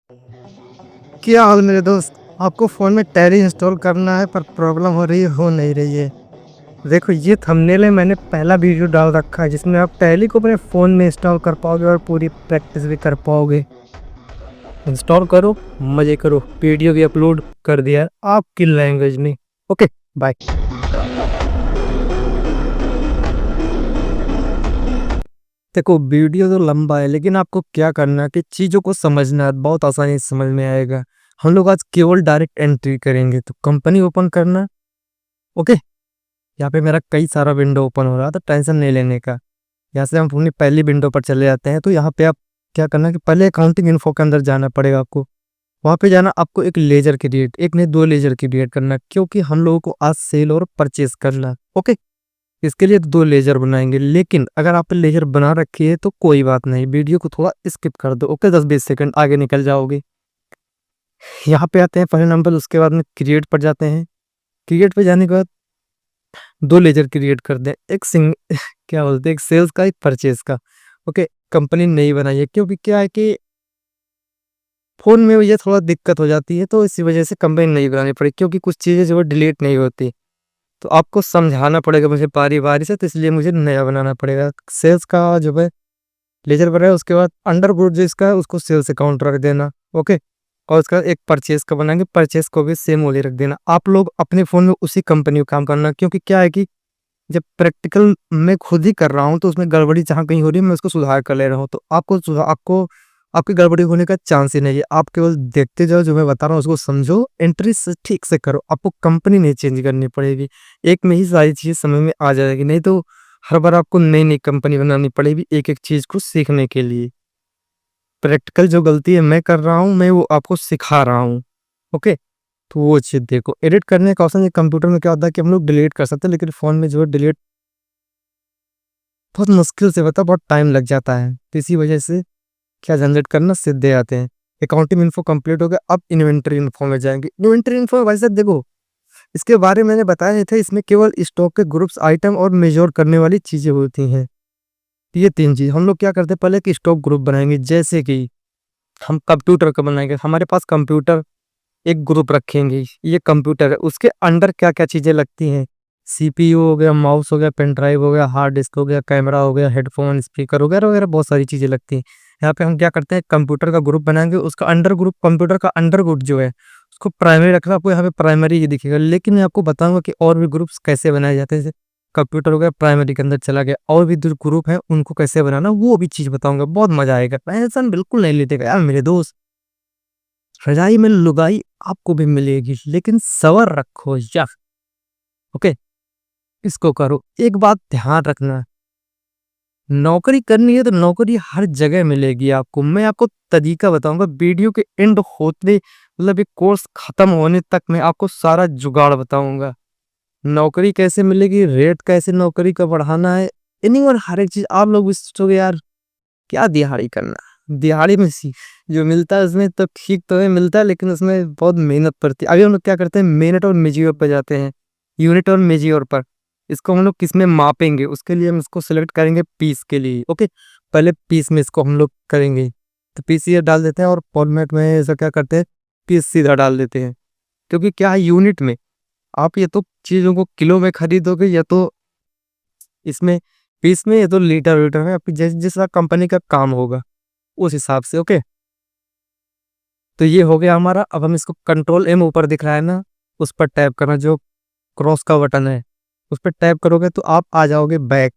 क्या हाल मेरे दोस्त। आपको फ़ोन में टैली इंस्टॉल करना है पर प्रॉब्लम हो नहीं रही है। देखो ये थंबनेल में मैंने पहला वीडियो डाल रखा है जिसमें आप टैली को अपने फ़ोन में इंस्टॉल कर पाओगे और पूरी प्रैक्टिस भी कर पाओगे। इंस्टॉल करो, मज़े करो। वीडियो भी अपलोड कर दिया है आपकी लैंग्वेज में। Okay, bye. देखो वीडियो तो लंबा है लेकिन आपको क्या करना है कि चीज़ों को समझना है, बहुत आसानी से समझ में आएगा। हम लोग आज केवल डायरेक्ट एंट्री करेंगे। तो कंपनी ओपन करना। ओके, यहाँ पे मेरा कई सारा विंडो ओपन हो रहा था, टेंशन नहीं लेने का। यहाँ से हम अपनी पहली विंडो पर चले जाते हैं। तो यहाँ पे आप क्या करना है कि पहले अकाउंटिंग इन्फो के अंदर जाना पड़ेगा आपको। वहाँ पे जाना, आपको एक लेजर क्रिएट, एक नहीं दो लेजर क्रिएट करना है, क्योंकि हम लोगों को आज सेल और परचेस करना है। ओके, इसके लिए दो लेजर बनाएंगे। लेकिन अगर आप लेजर बना रखी है तो कोई बात नहीं, वीडियो को थोड़ा स्किप कर दो। ओके, 10-20 सेकंड आगे निकल जाओगे। यहाँ पे आते हैं पहले नंबर, उसके बाद में क्रिएट पर जाते हैं। क्रिएट पे जाने के बाद दो लेजर क्रिएट कर दें, एक सिंग क्या बोलते हैं, एक सेल्स का, एक परचेज का। ओके, कंपनी नहीं बनाई है क्योंकि क्या है कि फ़ोन में ये थोड़ा दिक्कत हो जाती है, तो इसी वजह से कंपनी नहीं बनानी पड़ी, क्योंकि कुछ चीज़ें जो है डिलीट नहीं होती। तो आपको समझाना पड़ेगा मुझे बारी-बारी से, तो इसलिए मुझे नया बनाना पड़ेगा। सेल्स का जो है लेजर बनाया, उसके बाद अंडरवुड जो इसका है उसको सेल्स अकाउंट रख देना। ओके, और उसका एक परचेज का बनाएँगे, परचेज को भी सेम वाली रख देना। आप लोग अपने फ़ोन में उसी कंपनी का काम करना, क्योंकि क्या है कि जब प्रैक्टिकल मैं खुद ही कर रहा हूँ तो उसमें गड़बड़ी जहाँ कहीं हो रही है मैं उसको सुधार कर ले रहा हूँ। तो आपको आपकी गड़बड़ी होने का चांस ही नहीं है। आप केवल देखते जाओ, जो मैं बता रहा हूँ उसको समझो, एंट्री से ठीक से करो। आपको कंपनी नहीं चेंज करनी पड़ेगी, एक में ही सारी चीज़ें समझ में आ जाएगी। नहीं तो हर बार आपको नई नई कंपनी बनानी पड़ेगी एक एक चीज़ को सीखने के लिए। प्रैक्टिकल जो गलती है मैं कर रहा हूँ, मैं वो आपको सिखा रहा हूँ। ओके, तो वो चीज़ देखो। एडिट करने का ऑप्शन, ये कंप्यूटर में क्या होता है कि हम लोग डिलीट कर सकते हैं, लेकिन फ़ोन में जो है डिलीट बहुत मुश्किल से होता है, बहुत टाइम लग जाता है। तो इसी वजह से क्या झंझट करना, सीधे आते हैं। अकाउंटिंग इन्फो कंप्लीट हो गया, अब इन्वेंटरी इन्फो में जाएंगे। इन्वेंटरी इन्फो में भाई साहब देखो, इसके बारे में मैंने बताया नहीं था, इसमें केवल स्टॉक के ग्रुप्स, आइटम और मेजर करने वाली चीजें होती हैं। ये तीन चीज हम लोग क्या करते हैं, पहले एक स्टॉक ग्रुप बनाएंगे। जैसे कि हम कंप्यूटर का बनाएंगे, हमारे पास कंप्यूटर एक ग्रुप रखेंगे, ये कंप्यूटर है, उसके अंडर क्या क्या चीजें लगती हैं। सीपीयू हो गया, माउस हो गया, पेन ड्राइव हो गया, हार्ड डिस्क हो गया, कैमरा हो गया, हेडफोन, स्पीकर वगैरह वगैरह, बहुत सारी चीजें लगती हैं। यहाँ पे हम क्या करते हैं, कंप्यूटर का ग्रुप बनाएंगे, उसका अंडर ग्रुप, कंप्यूटर का अंडर ग्रुप जो है उसको प्राइमरी रखना। आपको यहाँ पे प्राइमरी ही दिखेगा, लेकिन मैं आपको बताऊंगा कि और भी ग्रुप्स कैसे बनाए जाते हैं। जैसे कंप्यूटर हो गया, प्राइमरी के अंदर चला गया, और भी जो ग्रुप है उनको कैसे बनाना, वो भी चीज बताऊंगा। बहुत मजा आएगा, टेंशन बिल्कुल नहीं लेते यार मेरे दोस्त। रजाई में लुगाई आपको भी मिलेगी, लेकिन सबर रखो यार। ओके, इसको करो। एक बात ध्यान रखना, नौकरी करनी है तो नौकरी हर जगह मिलेगी आपको। मैं आपको तरीका बताऊंगा वीडियो के एंड होते, मतलब ये कोर्स खत्म होने तक मैं आपको सारा जुगाड़ बताऊंगा। नौकरी कैसे मिलेगी, रेट कैसे नौकरी का बढ़ाना है, इन्हीं और हर एक चीज। आप लोग भी सोचोगे यार क्या दिहाड़ी करना, दिहाड़ी में सी जो मिलता है उसमें तो ठीक तो है, मिलता है, लेकिन उसमें बहुत मेहनत पड़ती है। अभी हम लोग क्या करते हैं, मिनट और मेजियोर पर जाते हैं, यूनिट और मेजियोर पर। इसको हम लोग किस में मापेंगे, उसके लिए हम इसको सिलेक्ट करेंगे पीस के लिए। ओके, पहले पीस में इसको हम लोग करेंगे, तो पीस ये डाल देते हैं, और फॉर्मेट में ऐसा क्या करते हैं, पीस सीधा डाल देते हैं। क्योंकि क्या है, यूनिट में आप ये तो चीज़ों को किलो में खरीदोगे, या तो इसमें पीस में, या तो लीटर वीटर में, आपकी जिस कंपनी का काम होगा उस हिसाब से। ओके, तो ये हो गया हमारा। अब हम इसको कंट्रोल एम ऊपर दिख रहा है ना, उस पर टैप करना, जो क्रॉस का बटन है उस पर टैप करोगे तो आप आ जाओगे बैक।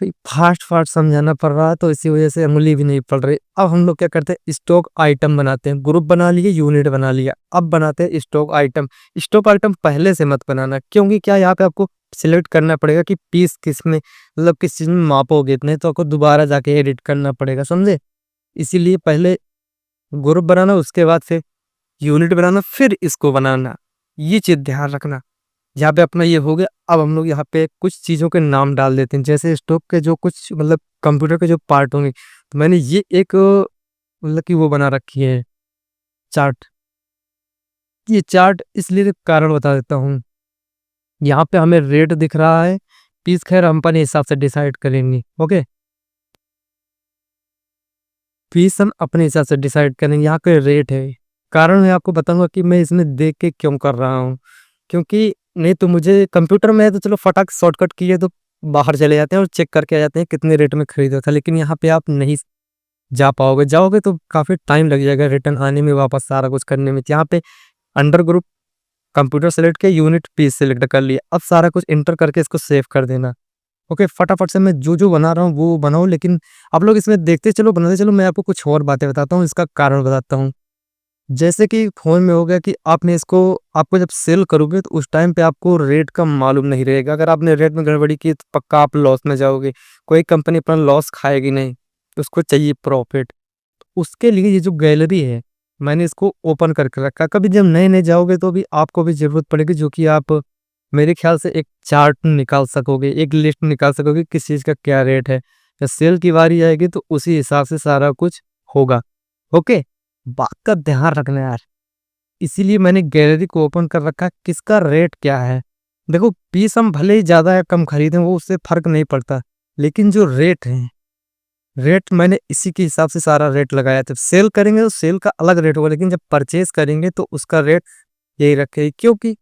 तो फास्ट फास्ट समझाना पड़ रहा है, तो इसी वजह से उंगली भी नहीं पड़ रही। अब हम लोग क्या करते हैं, स्टॉक आइटम बनाते हैं। ग्रुप बना लिए, यूनिट बना लिया, अब बनाते हैं स्टॉक आइटम। स्टॉक आइटम पहले से मत बनाना, क्योंकि क्या यहाँ पे आपको सिलेक्ट करना पड़ेगा कि पीस किस में, मतलब किस चीज में मापोगे, इतने तो आपको दोबारा जाके एडिट करना पड़ेगा, समझे। इसीलिए पहले ग्रुप बनाना, उसके बाद फिर यूनिट बनाना, फिर इसको बनाना। ये चीज ध्यान रखना। यहाँ पे अपना ये हो गया। अब हम लोग यहाँ पे कुछ चीजों के नाम डाल देते हैं, जैसे स्टॉक के जो कुछ, मतलब कंप्यूटर के जो पार्ट होंगे। तो मैंने ये एक मतलब कि वो बना रखी है, चार्ट। ये चार्ट इसलिए कारण बता देता हूँ, यहाँ पे हमें रेट दिख रहा है, पीस खैर हम अपने हिसाब से डिसाइड करेंगे। ओके, फीस हम अपने हिसाब से डिसाइड करेंगे, यहाँ पे रेट है। कारण मैं आपको बताऊँगा कि मैं इसमें देख के क्यों कर रहा हूँ, क्योंकि नहीं तो मुझे कंप्यूटर में है तो चलो फटाक शॉर्टकट किए तो बाहर चले जाते हैं और चेक करके आ जाते हैं कितने रेट में खरीदा था। लेकिन यहाँ पे आप नहीं जा पाओगे, जाओगे तो काफ़ी टाइम लग जाएगा रिटर्न आने में, वापस सारा कुछ करने में। यहाँ पे अंडर ग्रुप कंप्यूटर सेलेक्ट किया, यूनिट पीस सेलेक्ट कर लिया, अब सारा कुछ एंटर करके इसको सेव कर देना। ओके, फटाफट से मैं जो बना रहा हूँ वो बनाऊँ, लेकिन आप लोग इसमें देखते चलो, बनाते चलो। मैं आपको कुछ और बातें बताता हूँ, इसका कारण बताता हूँ। जैसे कि फ़ोन में हो गया कि आपने इसको, आपको जब सेल करोगे तो उस टाइम पे आपको रेट का मालूम नहीं रहेगा। अगर आपने रेट में गड़बड़ी की तो पक्का आप लॉस में जाओगे। कोई कंपनी अपना लॉस खाएगी नहीं, उसको चाहिए प्रॉफिट। उसके लिए ये जो गैलरी है, मैंने इसको ओपन करके रखा। कभी जब नए-नए जाओगे तो भी आपको भी ज़रूरत पड़ेगी, जो कि आप मेरे ख़्याल से एक चार्ट निकाल सकोगे, एक लिस्ट निकाल सकोगे किस चीज़ का क्या रेट है। जब सेल की बारी आएगी तो उसी हिसाब से सारा कुछ होगा। ओके? बात का ध्यान रखना यार। इसीलिए मैंने गैलरी को ओपन कर रखा है, किसका रेट क्या है। देखो, पीस हम भले ही ज़्यादा या कम खरीदें वो उससे फ़र्क नहीं पड़ता, लेकिन जो रेट है, रेट मैंने इसी के हिसाब से सारा रेट लगाया था। सेल करेंगे तो सेल का अलग रेट होगा, लेकिन जब परचेज़ करेंगे तो उसका रेट यही रखें, क्योंकि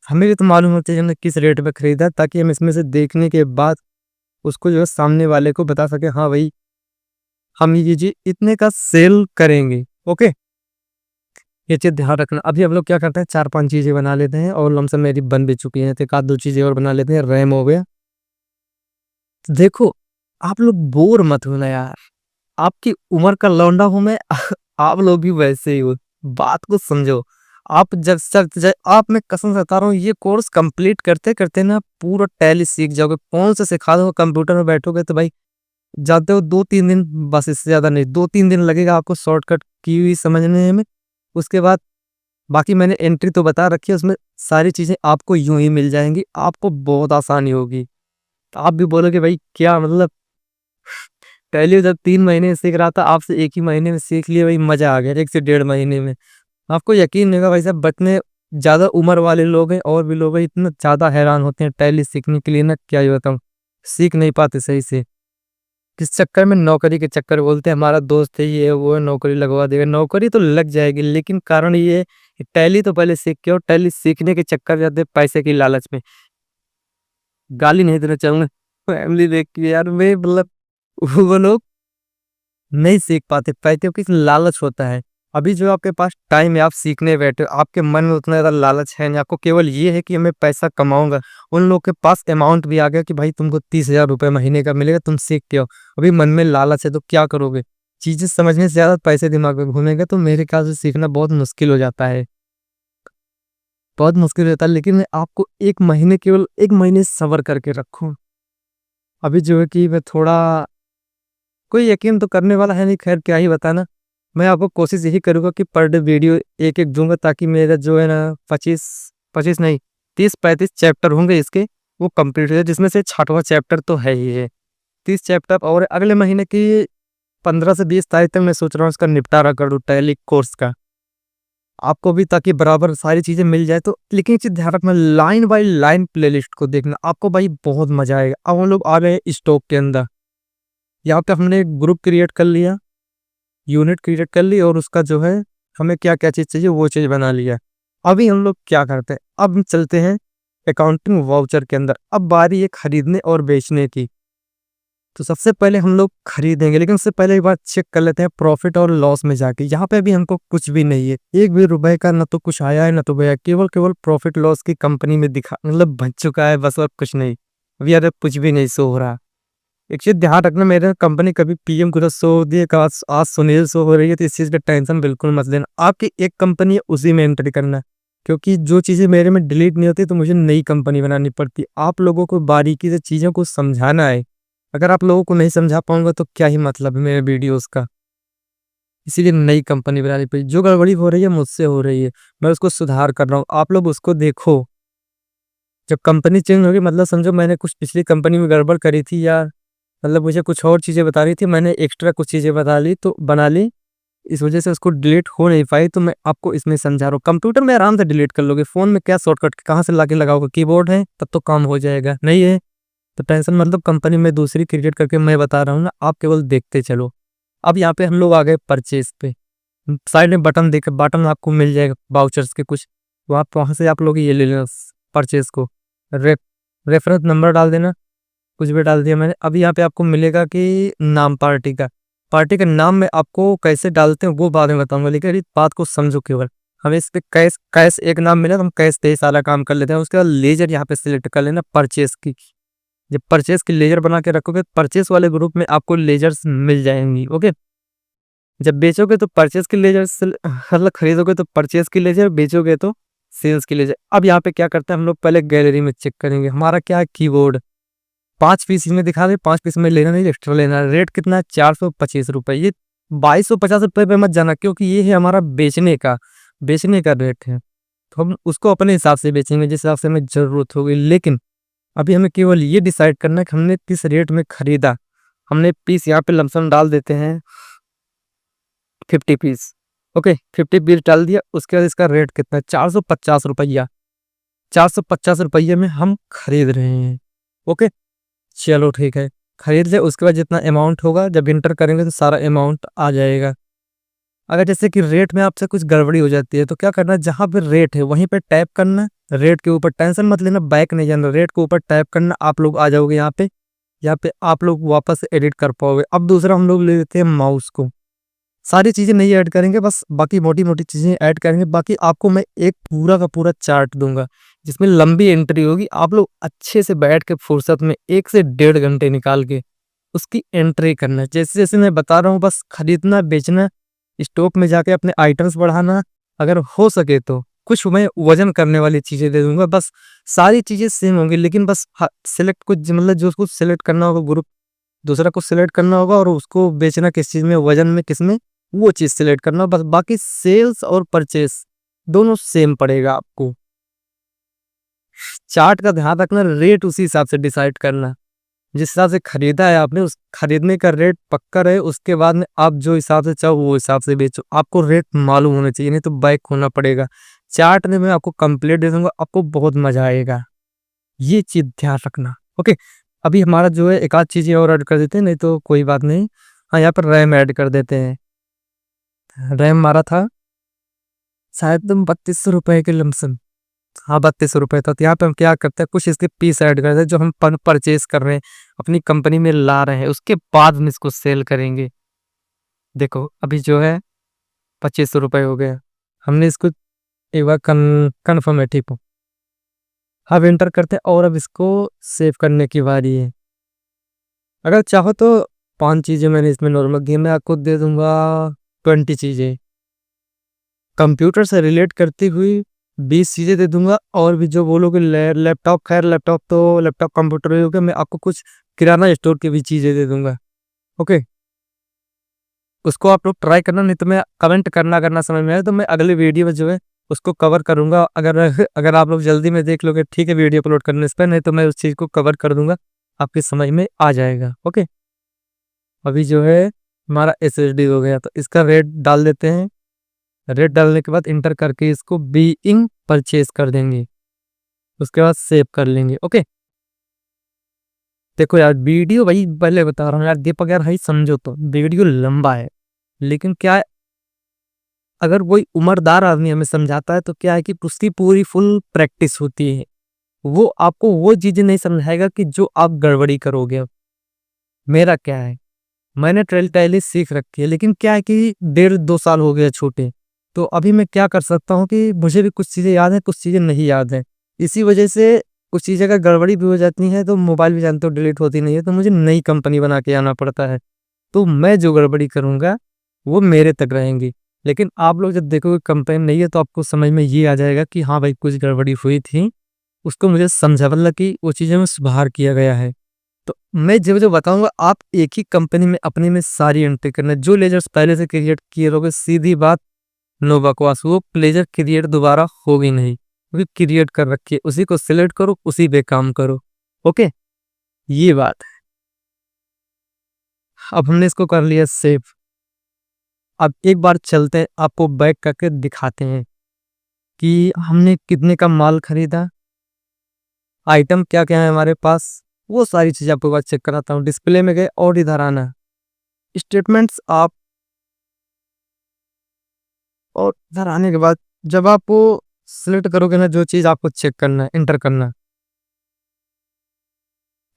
हमें भी तो मालूम होता है हमने किस रेट पे खरीदा, ताकि हम इसमें से देखने के बाद उसको जो है सामने वाले को बता सकें, हाँ भाई हम ये चीज़ इतने का सेल करेंगे। ओके, ये चीज़ ध्यान रखना। अभी हम लोग क्या करते हैं, 4-5 चीज़ें बना लेते हैं और लमसम मेरी बन भी चुकी हैं, तो एक आध 2 चीज़ें और बना लेते हैं। रैम हो गया। देखो, आप लोग बोर मत होना यार, आपकी उम्र का लौंडा हूँ मैं। आप लोग भी वैसे ही हो, बात को समझो। आप जब सक आप, मैं कसम से बता रहा हूँ, ये कोर्स कंप्लीट करते-करते ना पूरा टैली सीख जाओगे। फ़ोन से सिखा दो, कंप्यूटर में बैठोगे तो भाई जाते हो 2-3 दिन, बस इससे ज़्यादा नहीं। 2-3 दिन लगेगा आपको शॉर्टकट की हुई समझने में। उसके बाद बाकी मैंने एंट्री तो बता रखी है, उसमें सारी चीज़ें आपको यूँ ही मिल जाएँगी, आपको बहुत आसानी होगी। आप भी बोलोगे भाई क्या मतलब, पहले जब 3 महीने सीख रहा था, आपसे 1 ही महीने में सीख लिया, भाई मज़ा आ गया 1 से डेढ़ महीने में। आपको यकीन नहीं होगा भाई साहब, बतने ज़्यादा उम्र वाले लोग हैं और भी लोग हैं, इतना ज़्यादा हैरान होते हैं टैली सीखने के लिए ना, क्या ही बताऊँ, सीख नहीं पाते सही से। किस चक्कर में, नौकरी के चक्कर, बोलते हैं हमारा दोस्त है, ये है, वो है, नौकरी लगवा देगा। नौकरी तो लग जाएगी, लेकिन कारण ये है कि टैली तो पहले सीख के, और टैली सीखने के चक्कर में जाते हैं पैसे की लालच में। गाली नहीं देना चाहूँगा फैमिली देख के यार, मैं मतलब वो लोग नहीं सीख पाते, पैसों की लालच होता है। अभी जो आपके पास टाइम है, आप सीखने बैठे हो, आपके मन में उतना ज़्यादा लालच है नहीं, आपको केवल ये है कि मैं पैसा कमाऊँगा। उन लोग के पास अमाउंट भी आ गया कि भाई तुमको 30,000 रुपए महीने का मिलेगा, तुम सीख के आओ। अभी मन में लालच है तो क्या करोगे? चीज़ें समझने से ज़्यादा पैसे दिमाग में घूमेंगे, तो मेरे ख्याल से सीखना बहुत मुश्किल हो जाता है। बहुत मुश्किल हो जाता है, लेकिन मैं आपको 1 महीने, केवल 1 महीने सब्र करके रखो। अभी जो है कि मैं थोड़ा, कोई यकीन तो करने वाला है नहीं, खैर क्या ही बताना। मैं आपको कोशिश यही करूँगा कि पर डे वीडियो एक-एक दूँगा, ताकि मेरा जो है ना 25 25 नहीं, 30-35 चैप्टर होंगे इसके, वो कंप्लीट हो जाए, जिसमें से 6वाँ चैप्टर तो है ही है। 30 चैप्टर, और अगले महीने की 15 से 20 तारीख तक मैं सोच रहा हूँ इसका निपटारा कर दूँ टैली कोर्स का। आपको भी, ताकि बराबर सारी चीज़ें मिल जाए तो। लेकिन एक चीज़ ध्यान रखना, लाइन बाय लाइन प्लेलिस्ट को देखना, आपको भाई बहुत मज़ा आएगा। अब हम लोग आ गए स्टॉक के अंदर। यहाँ पे हमने एक ग्रुप क्रिएट कर लिया, यूनिट क्रिएट कर ली, और उसका जो है हमें क्या-क्या चीज़ चाहिए वो चीज़ बना लिया। अभी हम लोग क्या करते हैं, अब हम चलते हैं अकाउंटिंग वाउचर के अंदर। अब बारी है खरीदने और बेचने की। तो सबसे पहले हम लोग खरीदेंगे, लेकिन उससे पहले एक बार चेक कर लेते हैं प्रॉफिट और लॉस में जाके। यहाँ पे अभी हमको कुछ भी नहीं है, 1 भी रुपए का ना तो कुछ आया है ना तो गया, केवल प्रॉफिट लॉस की कंपनी में दिखा, मतलब बच चुका है बस, और कुछ नहीं। अभी यार कुछ भी नहीं शो हो रहा। एक चीज़ ध्यान रखना, मेरे कंपनी कभी पीएम ग्रोथ शो होती है, आज सुनील शो हो रही है, तो इस चीज़ का टेंशन बिल्कुल मत लेना। आपकी एक कंपनी है, उसी में एंट्री करना है, क्योंकि जो चीज़ें मेरे में डिलीट नहीं होती तो मुझे नई कंपनी बनानी पड़ती। आप लोगों को बारीकी से चीज़ों को समझाना है। अगर आप लोगों को नहीं समझा पाऊंगा तो क्या ही मतलब है मेरे वीडियोस का। इसीलिए नई कंपनी बनानी पड़ी। जो गड़बड़ी हो रही है मुझसे हो रही है, मैं उसको सुधार कर रहा हूँ, आप लोग उसको देखो। जब कंपनी चेंज होगी, मतलब समझो मैंने कुछ पिछली कंपनी में गड़बड़ करी थी, या मतलब मुझे कुछ और चीज़ें बता रही थी, मैंने एक्स्ट्रा कुछ चीज़ें बना ली, इस वजह से उसको डिलीट हो नहीं पाई। तो मैं आपको इसमें समझा रहा हूँ, कंप्यूटर में आराम से डिलीट कर लोगे, फ़ोन में क्या शॉर्टकट कहाँ से लाके लगाओगे, कीबोर्ड है तब तो काम हो जाएगा, नहीं है तो टेंशन मतलब। कंपनी में दूसरी क्रिएट करके मैं बता रहा हूँ ना, आप केवल देखते चलो। अब यहाँ पे हम लोग आ गए परचेज पे। साइड में बटन देख बटन आपको मिल जाएगा वाउचर्स के कुछ, तो आप वहाँ से आप लोग ये ले लेना परचेज को। रेफरेंस नंबर डाल देना, कुछ भी डाल दिया मैंने। अब यहाँ पे आपको मिलेगा कि नाम पार्टी का नाम में आपको कैसे डालते हैं वो बाद में बताऊंगा, लेकिन इस बात को समझो केवल। हमें इस पे कैश कैश एक नाम मिला तो हम कैश पे ही सारा काम कर लेते हैं। उसके बाद लेजर यहाँ पे सिलेक्ट कर लेना परचेस की। जब परचेस की लेजर बना के रखोगे, परचेस वाले ग्रुप में आपको लेजर्स मिल जाएंगी। ओके, जब बेचोगे तो परचेस की लेजर, मतलब खरीदोगे तो परचेस की लेजर, बेचोगे तो सेल्स की लेजर। अब यहाँ पे क्या करते हैं हम लोग, पहले गैलरी में चेक करेंगे हमारा क्या है, कीबोर्ड 5 पीस इसमें दिखा दे, 5 पीस में लेना नहीं, एक्स्ट्रा लेना है। रेट कितना है, 425 रुपये। ये 2250 रुपये पे मत जाना, क्योंकि ये है हमारा बेचने का रेट है। तो हम उसको अपने हिसाब से बेचेंगे जिस हिसाब से हमें जरूरत होगी। लेकिन अभी हमें केवल ये डिसाइड करना है कि हमने किस रेट में खरीदा। हमने पीस यहाँ पे लमसम डाल देते हैं 50 पीस। ओके, 50 पीस डाल दिया। उसके बाद इसका रेट कितना है, 450 रुपया। 450 रुपये में हम खरीद रहे हैं। ओके, चलो ठीक है, खरीद ले। उसके बाद जितना अमाउंट होगा जब इंटर करेंगे तो सारा अमाउंट आ जाएगा। अगर जैसे कि रेट में आपसे कुछ गड़बड़ी हो जाती है तो क्या करना है, जहाँ पे रेट है वहीं पे टैप करना। रेट के ऊपर टेंशन मत लेना, बैक नहीं जाना, रेट के ऊपर टैप करना, आप लोग आ जाओगे यहाँ पे। यहाँ पे आप लोग वापस एडिट कर पाओगे। अब दूसरा हम लोग ले लेते हैं माउस को। सारी चीजें नहीं ऐड करेंगे, बस बाकी मोटी मोटी चीजें ऐड करेंगे। बाकी आपको मैं एक पूरा का पूरा चार्ट दूंगा जिसमें लंबी एंट्री होगी। आप लोग अच्छे से बैठ के फुर्सत में 1 से 1.5 घंटे निकाल के उसकी एंट्री करना है। जैसे जैसे मैं बता रहा हूँ, बस खरीदना, बेचना, स्टॉक में जाके अपने आइटम्स बढ़ाना। अगर हो सके तो कुछ मैं वजन करने वाली चीजें दे दूंगा। बस सारी चीजें सेम होंगी, लेकिन बस सिलेक्ट कुछ, मतलब जो उसको सिलेक्ट करना होगा ग्रुप, दूसरा को सिलेक्ट करना होगा, और उसको बेचना किस चीज में, वजन में, किस में, वो चीज सिलेक्ट करना बस। बाकी सेल्स और परचेस दोनों सेम पड़ेगा आपको। चार्ट का ध्यान रखना, रेट उसी हिसाब से डिसाइड करना। जिस हिसाब से खरीदा है आपने, उस खरीदने का रेट पक्का रहे। उसके बाद में आप जो हिसाब से चाहो वो हिसाब से बेचो। आपको रेट मालूम होना चाहिए, नहीं तो बैक होना पड़ेगा। चार्ट में मैं आपको कंप्लीट दे दूंगा, आपको बहुत मजा आएगा, ये चीज ध्यान रखना। ओके, अभी हमारा जो है एक आध चीजें और ऐड कर देते हैं, नहीं तो कोई बात नहीं। हाँ, यहाँ पर रैम ऐड कर देते हैं। रैम हमारा था शायद 3200 रुपए के लमसम। हाँ, 3200 रुपये था। तो यहाँ पे हम क्या करते हैं, कुछ इसके पीस ऐड करते हैं जो हम परचेज कर रहे हैं, अपनी कंपनी में ला रहे हैं। उसके बाद हम इसको सेल करेंगे। देखो अभी जो है 2500 रुपये हो गया। हमने इसको एक बार कन्फर्म है, ठीक हो। अब एंटर करते हैं और अब इसको सेव करने की बारी है। अगर चाहो तो 5 चीजें मैंने इसमें नॉर्मल गेम में आपको दे दूंगा, 20 चीजें कंप्यूटर से रिलेट करती हुई 20 चीजें दे दूंगा। और भी जो बोलोगे लैपटॉप, खैर लैपटॉप तो लैपटॉप कंप्यूटर ही हो गया। मैं आपको कुछ किराना स्टोर की भी चीजें दे दूंगा। ओके, उसको आप लोग ट्राई करना, नहीं तो मैं कमेंट करना, अगर ना समझ में आए तो मैं अगले वीडियो में जो है उसको कवर करूंगा। अगर अगर आप लोग जल्दी में देख लोगे, ठीक है, वीडियो अपलोड करने से पहले, नहीं तो मैं उस चीज को कवर कर दूंगा, आपकी समझ में आ जाएगा। ओके, अभी जो है हमारा SSD हो गया, तो इसका रेट डाल देते हैं। रेट डालने के बाद इंटर करके इसको बीइंग परचेज कर देंगे। उसके बाद सेव कर लेंगे। ओके, देखो यार, वीडियो भाई पहले बता रहा हूँ यार दीपक यार, भाई समझो तो वीडियो लंबा है, लेकिन क्या है, अगर कोई उम्रदार आदमी हमें समझाता है तो क्या है कि उसकी पूरी फुल प्रैक्टिस होती है। वो आपको वो चीजें नहीं समझाएगा कि जो आप गड़बड़ी करोगे। मेरा क्या है, मैंने ट्रेल टैली सीख रखी है, लेकिन क्या है कि 1.5-2 साल हो गए छोटे। तो अभी मैं क्या कर सकता हूँ कि मुझे भी कुछ चीज़ें याद है, कुछ चीज़ें नहीं याद है। इसी वजह से कुछ चीज़ें का गड़बड़ी भी हो जाती है, तो मोबाइल भी जानते हो डिलीट होती नहीं है, तो मुझे नई कंपनी बना के आना पड़ता है। तो मैं जो गड़बड़ी करूँगा वो मेरे तक रहेंगी। लेकिन आप लोग जब देखोगे कंपनी नहीं है तो आपको समझ में ये आ जाएगा कि हाँ भाई कुछ गड़बड़ी हुई थी, उसको मुझे समझा, मतलब कि वो चीज़ें में सुधार किया गया है। तो मैं जो जो बताऊंगा आप एक ही कंपनी में अपने में सारी एंट्री करना। जो लेजर्स पहले से क्रिएट किए रहोगे, सीधी बात, नो बकवास, वो लेजर क्रिएट दोबारा होगी नहीं, क्योंकि क्रिएट कर रखी है। उसी को सिलेक्ट करो, उसी पे काम करो। ओके, ये बात है। अब हमने इसको कर लिया सेव। अब एक बार चलते हैं, आपको बैक करके दिखाते हैं कि हमने कितने का माल खरीदा, आइटम क्या क्या है हमारे पास, वो सारी चीज़ आपको बात चेक कराता हूँ। डिस्प्ले में गए और इधर आना, स्टेटमेंट्स आप, और इधर आने के बाद जब आप वो सिलेक्ट करोगे ना, जो चीज़ आपको चेक करना है, एंटर करना है,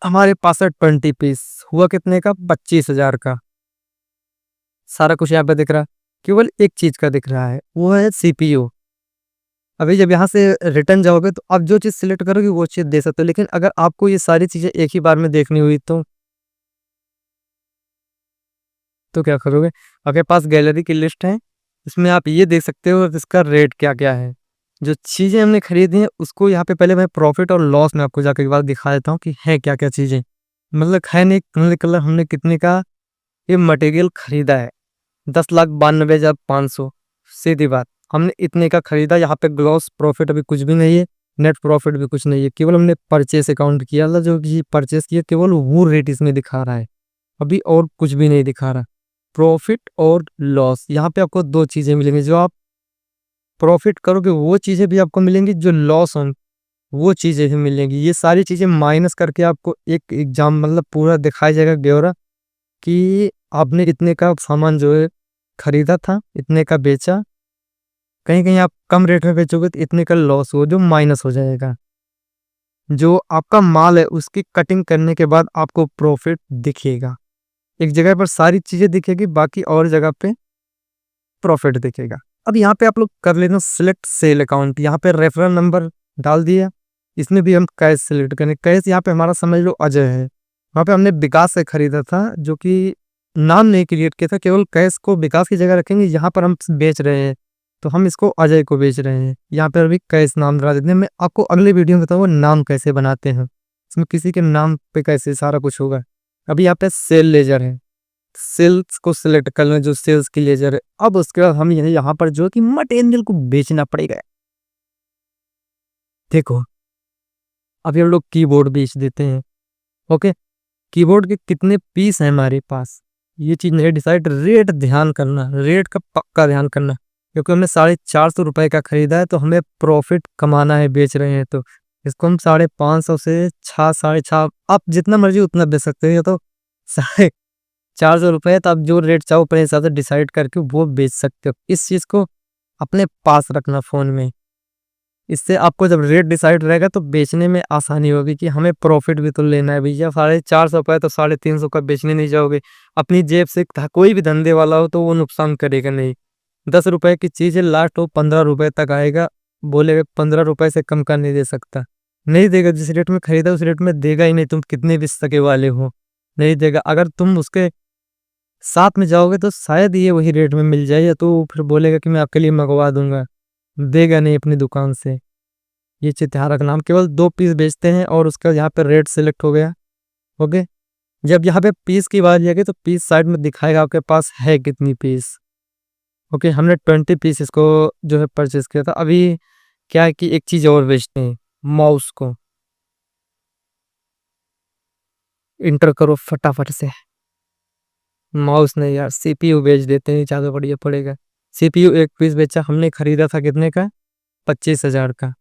हमारे पास है 20 पीस, हुआ कितने का? 25,000 का। सारा कुछ यहाँ पे दिख रहा है, केवल एक चीज़ का दिख रहा है, वो है सीपीयू। अभी जब यहाँ से रिटर्न जाओगे तो आप जो चीज़ सिलेक्ट करोगे वो चीज़ दे सकते हो, लेकिन अगर आपको ये सारी चीज़ें एक ही बार में देखनी हुई तो क्या करोगे? आपके पास गैलरी की लिस्ट है, इसमें आप ये देख सकते हो इसका रेट क्या-क्या है। जो चीज़ें हमने खरीदी हैं उसको यहाँ पे पहले मैं प्रॉफ़िट और लॉस में आपको जाके एक बार दिखा देता हूँ कि है क्या-क्या चीज़ें। मतलब है नहीं कलर हमने कितने का ये मटेरियल खरीदा है, 10,92,500, सीधी बात। हमने इतने का खरीदा, यहाँ पे ग्रॉस प्रॉफ़िट अभी कुछ भी नहीं है, नेट प्रॉफ़िट भी कुछ नहीं है, केवल हमने परचेज़ अकाउंट किया था, जो कि परचेज़ किया केवल वो रेट इसमें दिखा रहा है, अभी और कुछ भी नहीं दिखा रहा। प्रॉफिट और लॉस, यहाँ पे आपको 2 चीज़ें मिलेंगी, जो आप प्रॉफिट करोगे वो चीज़ें भी आपको मिलेंगी, जो लॉस हों वो चीज़ें भी मिलेंगी। ये सारी चीज़ें माइनस करके आपको एक एग्ज़ाम मतलब पूरा दिखाया जाएगा ब्यौरा कि आपने इतने का सामान जो है खरीदा था, इतने का बेचा, कहीं-कहीं आप कम रेट में बेचोगे तो इतने का लॉस हो जो माइनस हो जाएगा। जो आपका माल है उसकी कटिंग करने के बाद आपको प्रॉफिट दिखेगा। एक जगह पर सारी चीज़ें दिखेगी, बाकी और जगह पे प्रॉफिट दिखेगा। अब यहाँ पे आप लोग कर लेना सिलेक्ट सेल अकाउंट, यहाँ पे रेफरल नंबर डाल दिया, इसमें भी हम कैश सिलेक्ट करें। कैश यहाँ पे हमारा समझ लो अजय है, वहाँ पे हमने विकास से खरीदा था, जो कि नाम नहीं क्रिएट किया था, केवल कैश को विकास की जगह रखेंगे। यहाँ पर हम बेच रहे हैं तो हम इसको अजय को बेच रहे हैं, यहाँ पर अभी कैश नाम डाल देते हैं। मैं आपको अगले वीडियो में बताऊंगा नाम कैसे बनाते हैं, इसमें किसी के नाम पे कैसे सारा कुछ होगा। अभी यहाँ पे सेल लेजर है, सेल्स को सिलेक्ट कर लें, जो सेल्स की लेजर है। अब उसके बाद हम यहाँ पर जो कि मटेरियल को बेचना पड़ेगा। देखो अभी हम लोग कीबोर्ड बेच देते हैं, ओके। कीबोर्ड के कितने पीस हैं हमारे पास, ये चीज नहीं डिसाइड, रेट ध्यान करना, रेट का पक्का ध्यान करना, क्योंकि हमने 450 रुपए का खरीदा है तो हमें प्रॉफिट कमाना है, बेच रहे हैं तो इसको हम 550 से 6, 6.5, आप जितना मर्जी उतना बेच सकते हो। ये तो 450 रुपए है, तो आप जो रेट चाहो अपने हिसाब से डिसाइड करके वो बेच सकते हो। इस चीज को अपने पास रखना फोन में, इससे आपको जब रेट डिसाइड रहेगा तो बेचने में आसानी होगी कि हमें प्रॉफिट भी तो लेना है भैया। 450 तो 350 का बेचने नहीं जाओगे अपनी जेब से, कोई भी धंधे वाला हो तो वो नुकसान करेगा नहीं। 10 रुपए की चीज है, लास्ट वो 15 रुपए तक आएगा, बोलेगा 15 रुपए से कम का नहीं दे सकता, नहीं देगा। जिस रेट में खरीदा उस रेट में देगा ही नहीं, तुम कितने भी सके वाले हो, नहीं देगा। अगर तुम उसके साथ में जाओगे तो शायद ये वही रेट में मिल जाए, या तो फिर बोलेगा कि मैं आपके लिए मंगवा दूंगा, देगा नहीं अपनी दुकान से। ये चीज ध्यान रखना, हम केवल 2 पीस बेचते हैं और उसका यहाँ पे रेट सिलेक्ट हो गया, ओके। जब यहाँ पे पीस की बात आएगी तो पीस साइड में दिखाएगा आपके पास है कितनी पीस, ओके। हमने 20 पीस इसको जो है परचेज किया था। अभी क्या है कि एक चीज और बेचते हैं, माउस को इंटर करो फटाफट से। माउस नहीं यार, सीपीयू बेच देते हैं, ज़्यादा बढ़िया पड़ेगा। सीपीयू एक पीस बेचा, हमने खरीदा था कितने का? 25,000 का।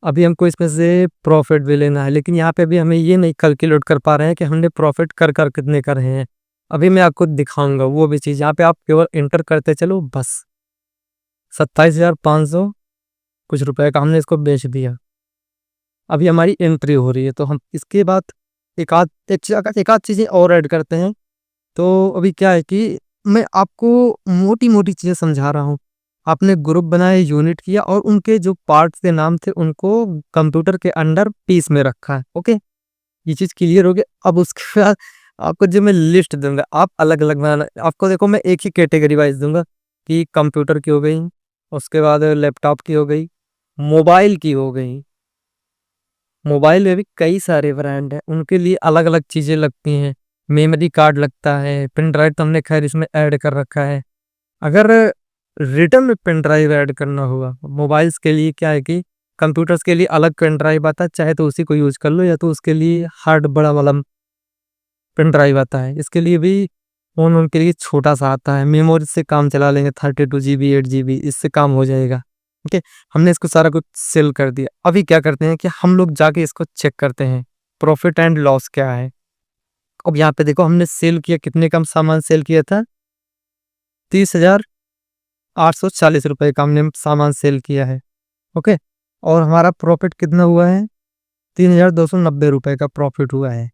अभी हमको इसमें से प्रॉफिट भी लेना है, लेकिन यहाँ पे भी हमें ये नहीं कैलकुलेट कर पा रहे हैं कि हमने प्रॉफिट कर कर कितने कर रहे हैं। अभी मैं आपको दिखाऊंगा वो भी चीज़, यहाँ पे आप केवल इंटर करते चलो बस। 27,500 कुछ रुपए का हमने इसको बेच दिया। अभी हमारी एंट्री हो रही है, तो हम इसके बाद एक आध चीज़ें और ऐड करते हैं। तो अभी क्या है कि मैं आपको मोटी-मोटी चीज़ें समझा रहा हूँ। आपने ग्रुप बनाए, यूनिट किया और उनके जो पार्ट्स के नाम थे उनको कंप्यूटर के अंडर पीस में रखा है, ओके। ये चीज़ क्लियर हो गई। अब उसके बाद आपको जो मैं लिस्ट दूँगा, आप अलग-अलग बनाना। आपको देखो मैं एक ही कैटेगरी वाइज़ दूँगा कि कंप्यूटर की हो गई, उसके बाद लैपटॉप की हो गई, मोबाइल की हो गई। मोबाइल में भी कई सारे ब्रांड हैं, उनके लिए अलग-अलग चीज़ें लगती हैं। मेमोरी कार्ड लगता है, पेन ड्राइव तो हमने खैर इसमें ऐड कर रखा है। अगर रिटर्न में पेन ड्राइव ऐड करना हुआ, मोबाइल्स के लिए क्या है कि कंप्यूटर्स के लिए अलग पेन ड्राइव आता है, चाहे तो उसी को यूज़ कर लो, या तो उसके लिए हार्ड बड़ा वाला पेन ड्राइव आता है। इसके लिए भी फ़ोन उनके लिए छोटा-सा आता है, मेमोरी से काम चला लेंगे, 32 जीबी, 8 जीबी इससे काम हो जाएगा, ठीक है। हमने इसको सारा कुछ सेल कर दिया। अभी क्या करते हैं कि हम लोग जाके इसको चेक करते हैं, प्रॉफिट एंड लॉस क्या है। अब यहाँ पे देखो हमने सेल किया, कितने का सामान सेल किया था, 30,840 रुपए का हमने सामान सेल किया है। ओके, और हमारा प्रॉफिट कितना हुआ है, 3,290 रुपए का प्रॉफिट हुआ है।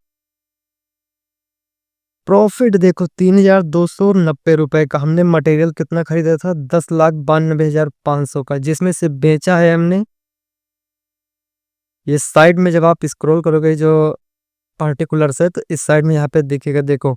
प्रॉफिट देखो 3,290 रुपए का। हमने मटेरियल कितना खरीदा था, 10,92,500 का, जिसमें से बेचा है हमने, ये साइड में जब आप स्क्रॉल करोगे जो पार्टिकुलर्स है तो इस साइड में यहाँ पे दिखेगा, देखो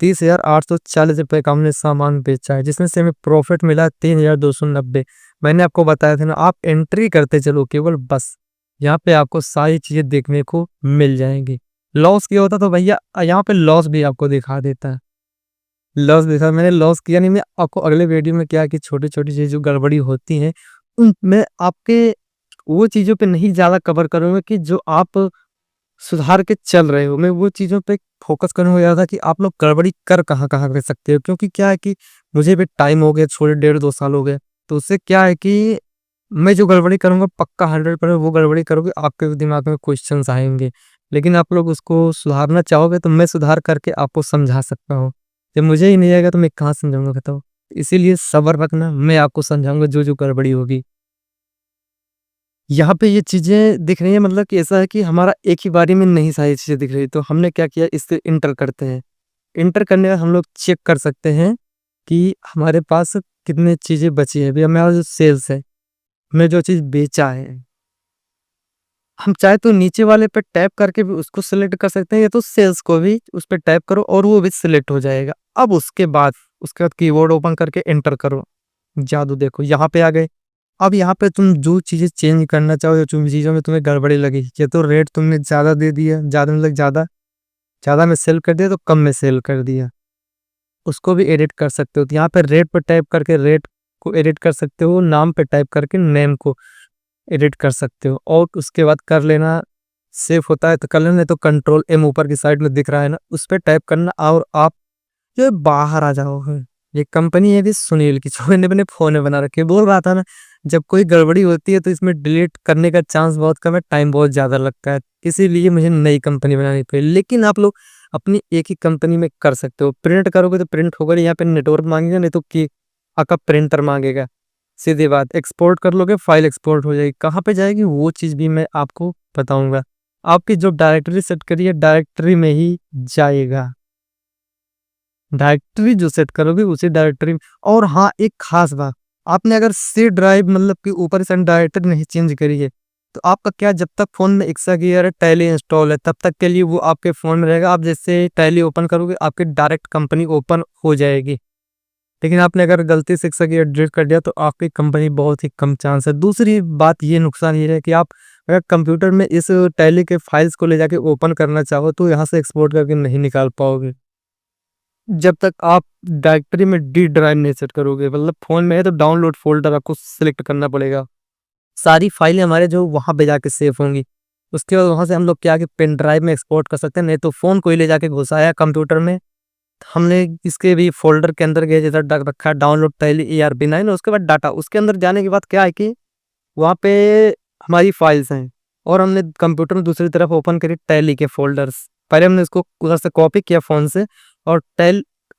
30,840 रुपए का हमने सामान बेचा है, जिसमें से हमें प्रॉफिट मिला 3,290। मैंने आपको बताया था ना, आप एंट्री करते चलो केवल, बस यहाँ पे आपको सारी चीजें देखने को मिल जाएंगी। लॉस किया होता तो भैया यहाँ पे लॉस भी आपको दिखा देता है, लॉस दिखा, मैंने लॉस किया नहीं। मैं आपको अगले वीडियो में क्या कि छोटी छोटी चीजें जो गड़बड़ी होती हैं मैं आपके वो चीजों पे नहीं ज्यादा कवर करूंगा कि जो आप सुधार के चल रहे हो, मैं वो चीज़ों पे फ़ोकस करूँगा ज़्यादा कि आप लोग गड़बड़ी कर कहाँ-कहाँ कर सकते हो। क्योंकि क्या है कि मुझे भी टाइम हो गया, छोड़े 1.5-2 साल हो गए। तो उससे क्या है कि मैं जो गड़बड़ी करूँगा पक्का 100% वो गड़बड़ी करोगे, आपके दिमाग में क्वेश्चन्स आएँगे। लेकिन आप लोग उसको सुधारना चाहोगे तो मैं सुधार करके आपको समझा सकता हूँ। जब मुझे ही नहीं आएगा तो मैं कहाँ समझाऊँगा बताओ? इसीलिए सब्र रखना, मैं आपको समझाऊँगा जो-जो गड़बड़ी होगी। यहाँ पे ये चीज़ें दिख रही हैं, मतलब कि ऐसा है कि हमारा एक ही बारी में नहीं सारी चीज़ें दिख रही, तो हमने क्या किया, इससे इंटर करते हैं। इंटर करने का हम लोग चेक कर सकते हैं कि हमारे पास कितनी चीज़ें बची हैं। अभी हमारा जो सेल्स है, हमने जो चीज़ बेचा है, हम चाहे तो नीचे वाले पे टैप करके भी उसको सिलेक्ट कर सकते हैं, या तो सेल्स को भी उस पे टैप करो और वो भी सिलेक्ट हो जाएगा। अब उसके बाद कीबोर्ड ओपन करके एंटर करो। जादू देखो यहाँ पे आ गए। अब यहाँ पे तुम जो चीज़ें चेंज करना चाहो, या जिन चीज़ों में तुम्हें गड़बड़ी लगी, या तो रेट तुमने ज़्यादा दे दिया, ज़्यादा मतलब ज़्यादा ज़्यादा में सेल कर दिया तो कम में सेल कर दिया, उसको भी एडिट कर सकते हो। तो यहाँ पे रेट पर टाइप करके रेट को एडिट कर सकते हो, नाम पे टाइप करके नेम को एडिट कर सकते हो, और उसके बाद कर लेना, सेव होता है तो कर लेना, नहीं तो कंट्रोल एम ऊपर की साइड में दिख रहा है ना, उस पे टाइप करना और आप जो है बाहर आ जाओ। ये कंपनी है भी सुनील की, जो मैंने अपने फोन में बना रखी है। बोल रहा था ना, जब कोई गड़बड़ी होती है तो इसमें डिलीट करने का चांस बहुत कम है, टाइम बहुत ज़्यादा लगता है, इसीलिए मुझे नई कंपनी बनानी पड़ी। लेकिन आप लोग अपनी एक ही कंपनी में कर सकते हो। प्रिंट करोगे तो प्रिंट होगा नहीं, यहाँ पे नेटवर्क मांगेगा, नहीं तो कि आपका प्रिंटर मांगेगा, सीधी बात। एक्सपोर्ट कर लोगे, फाइल एक्सपोर्ट हो जाएगी, कहाँ पे जाएगी वो चीज़ भी मैं आपको बताऊंगा। आपकी जो डायरेक्टरी सेट करी है, डायरेक्टरी में ही जाएगा, डायरेक्टरी जो सेट करोगे उसी डायरेक्टरी में। और हाँ, एक खास बात, आपने अगर सी ड्राइव मतलब कि ऊपर से डायरेक्टरी नहीं चेंज करी है, तो आपका क्या, जब तक फोन में एक्सा गियर टैली इंस्टॉल है तब तक के लिए वो आपके फोन में रहेगा। आप जैसे टैली ओपन करोगे आपकी डायरेक्ट कंपनी ओपन हो जाएगी। लेकिन आपने अगर गलती से एक्सा गियर डिलीट कर दिया तो आपकी कंपनी बहुत ही कम चांस है। दूसरी बात, ये नुकसान ये है कि आप अगर कंप्यूटर में इस टैली के फाइल्स को ले जाके ओपन करना चाहो तो यहाँ से एक्सपोर्ट करके नहीं निकाल पाओगे, जब तक आप डायरेक्टरी में डी ड्राइव नहीं सेट करोगे। मतलब फ़ोन में है तो डाउनलोड फ़ोल्डर आपको सेलेक्ट करना पड़ेगा। सारी फाइलें हमारे जो वहाँ पे जाके सेव होंगी। उसके बाद वहाँ से हम लोग क्या कि पेन ड्राइव में एक्सपोर्ट कर सकते हैं, नहीं तो फ़ोन को ही ले जाके घुसाया कंप्यूटर में। हमने इसके भी फ़ोल्डर के अंदर गए, जैसा डक रखा है डाउनलोड टैली ERP9, उसके बाद डाटा। उसके अंदर जाने के बाद क्या है कि वहाँ पे हमारी फाइल्स हैं, और हमने कंप्यूटर में दूसरी तरफ ओपन करी टैली के फ़ोल्डर्स। पहले हमने इसको उधर से कॉपी किया फ़ोन से, और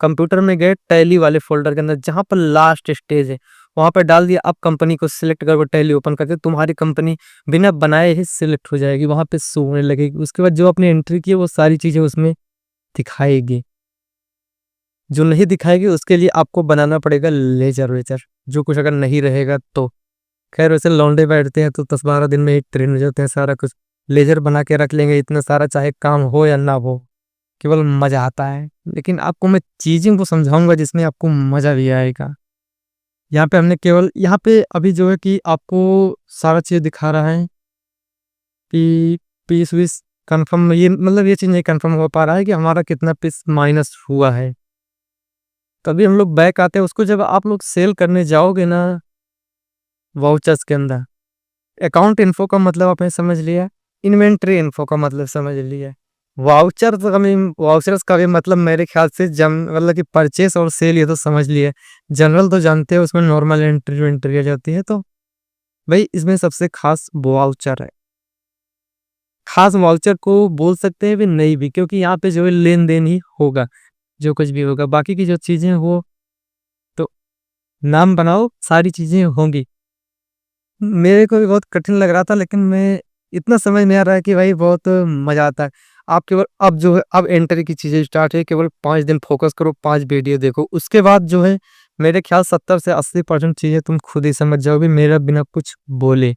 कंप्यूटर में गए टैली वाले फ़ोल्डर के अंदर, जहाँ पर लास्ट स्टेज है वहाँ पे डाल दिया। अब कंपनी को सिलेक्ट कर वो टैली ओपन करके तुम्हारी कंपनी बिना बनाए ही सिलेक्ट हो जाएगी, वहाँ पे शो होने लगेगी। उसके बाद जो आपने एंट्री की है वो सारी चीज़ें उसमें दिखाएगी। जो नहीं दिखाएगी उसके लिए आपको बनाना पड़ेगा लेजर वेजर, जो कुछ अगर नहीं रहेगा तो। खैर वैसे लौंडे बैठते हैं तो 10-12 दिन में ही ट्रेन हो जाते हैं, सारा कुछ लेजर बना के रख लेंगे, इतना सारा चाहे काम हो या ना हो, केवल मजा आता है। लेकिन आपको मैं चीज़ों को समझाऊंगा जिसमें आपको मजा भी आएगा। यहाँ पे हमने केवल यहाँ पे अभी जो है कि आपको सारा चीज़ दिखा रहा है कि पीस वीस कन्फर्म, ये मतलब ये चीज़ नहीं कन्फर्म हो पा रहा है कि हमारा कितना पीस माइनस हुआ है। तभी हम लोग बैक आते हैं उसको, जब आप लोग सेल करने जाओगे ना वाउचर्स के अंदर, अकाउंट इन्फो का मतलब आपने समझ लिया, इन्वेंट्री इन्फो का मतलब समझ लिया, वाउचर्स का भी मतलब मेरे ख्याल से मतलब कि परचेस और सेल, ये तो समझ लिए। जनरल तो जानते हो, उसमें नॉर्मल एंट्री एंट्री आ जाती है। तो भाई इसमें सबसे खास वाउचर है। खास वाउचर को बोल सकते हैं भी नहीं भी, क्योंकि यहाँ पे जो है लेन-देन ही होगा, जो कुछ भी होगा। बाकी की जो चीज़ें हैं वो तो नाम बनाओ, सारी चीज़ें होंगी। मेरे को भी बहुत कठिन लग रहा था, लेकिन मैं इतना समझ में आ रहा है कि भाई बहुत मज़ा आता है। आप केवल अब जो है अब एंट्री की चीज़ें स्टार्ट है, केवल 5 दिन फ़ोकस करो, 5 वीडियो देखो। उसके बाद जो है मेरे ख़्याल 70 से 80% चीज़ें तुम खुद ही समझ जाओगे मेरा बिना कुछ बोले।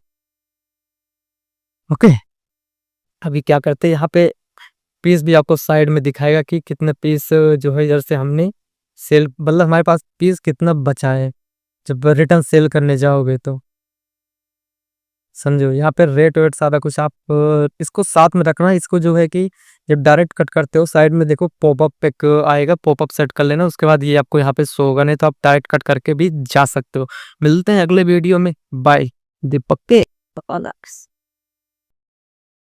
ओके? अभी क्या करते हैं यहाँ पे पीस भी आपको साइड में दिखाएगा कि कितने पीस जो है इधर से हमने सेल मतलब हमारे पास पीस कितना बचा है, जब रिटर्न सेल करने जाओगे तो। समझो यहाँ पे रेट वेट सारा कुछ आप इसको साथ में रखना। इसको जो है कि जब डायरेक्ट कट करते हो साइड में देखो पॉपअप एक आएगा, पॉपअप सेट कर लेना। उसके बाद ये आपको यहाँ पे शो होगा, नहीं तो आप डायरेक्ट कट करके भी जा सकते हो। मिलते हैं अगले वीडियो में। बाय। दीपक के